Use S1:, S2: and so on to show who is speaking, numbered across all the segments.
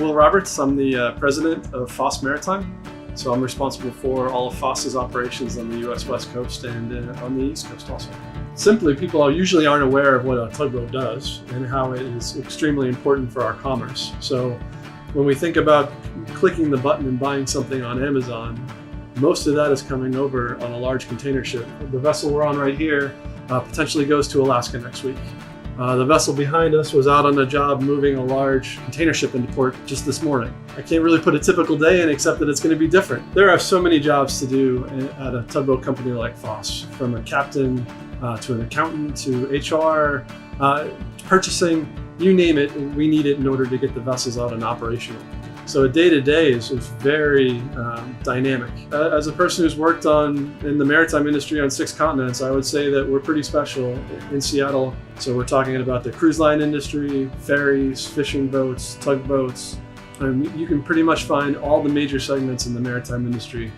S1: Will Roberts. I'm the president of Foss Maritime. So I'm responsible for all of Foss's operations on the U.S. West Coast and on the East Coast also. Simply, people usually aren't aware of what a tugboat does and how it is extremely important for our commerce. So when we think about clicking the button and buying something on Amazon, most of that is coming over on a large container ship. The vessel we're on right here potentially goes to Alaska next week. The vessel behind us was out on a job moving a large container ship into port just this morning. I can't really put a typical day in except that it's going to be different. There are so many jobs to do at a tugboat company like Foss, from a captain to an accountant to HR, purchasing, you name it, we need it in order to get the vessels out and operational. So a day-to-day is very dynamic. As a person who's worked in the maritime industry on 6 continents, I would say that we're pretty special in Seattle. So we're talking about the cruise line industry, ferries, fishing boats, tugboats. You can pretty much find all the major segments in the maritime industry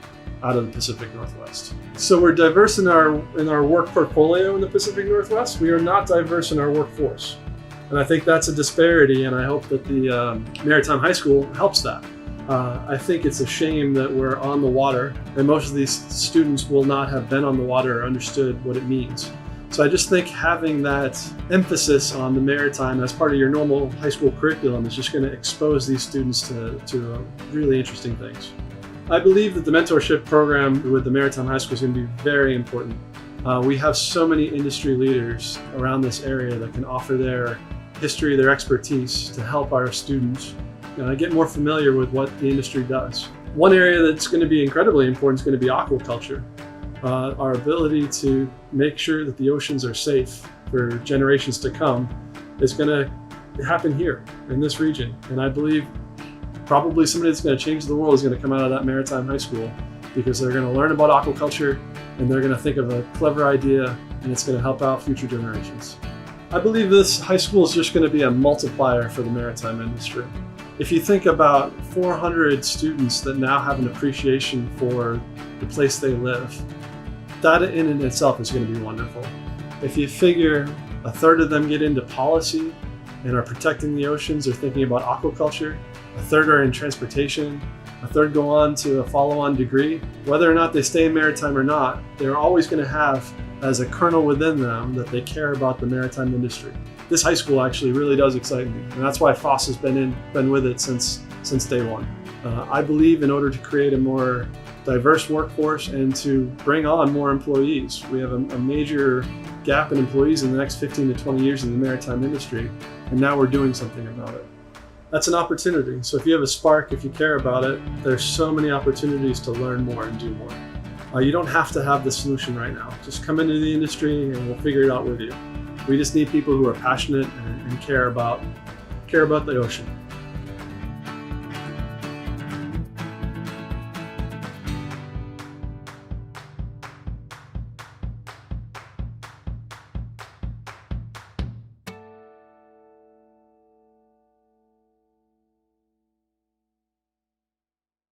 S1: out of the Pacific Northwest. So we're diverse in our work portfolio in the Pacific Northwest. We are not diverse in our workforce. And I think that's a disparity, and I hope that the Maritime High School helps that. I think it's a shame that we're on the water, and most of these students will not have been on the water or understood what it means. So I just think having that emphasis on the maritime as part of your normal high school curriculum is just going to expose these students to really interesting things. I believe that the mentorship program with the Maritime High School is going to be very important. We have so many industry leaders around this area that can offer their history, their expertise to help our students get more familiar with what the industry does. One area that's going to be incredibly important is going to be aquaculture. Our ability to make sure that the oceans are safe for generations to come is going to happen here in this region. And I believe probably somebody that's going to change the world is going to come out of that Maritime High School, because they're going to learn about aquaculture and they're going to think of a clever idea, and it's going to help out future generations. I believe this high school is just going to be a multiplier for the maritime industry. If you think about 400 students that now have an appreciation for the place they live, that in and itself is going to be wonderful. If you figure a third of them get into policy and are protecting the oceans or thinking about aquaculture, a third are in transportation, a third go on to a follow-on degree, whether or not they stay in maritime or not, they're always going to have as a kernel within them that they care about the maritime industry. This high school actually really does excite me, and that's why Foss has been with it since day one. I believe in order to create a more diverse workforce and to bring on more employees, we have a major gap in employees in the next 15 to 20 years in the maritime industry, and now we're doing something about it. That's an opportunity. So if you have a spark, if you care about it, there's so many opportunities to learn more and do more. You don't have to have the solution right now. Just come into the industry and we'll figure it out with you. We just need people who are passionate and care about the ocean.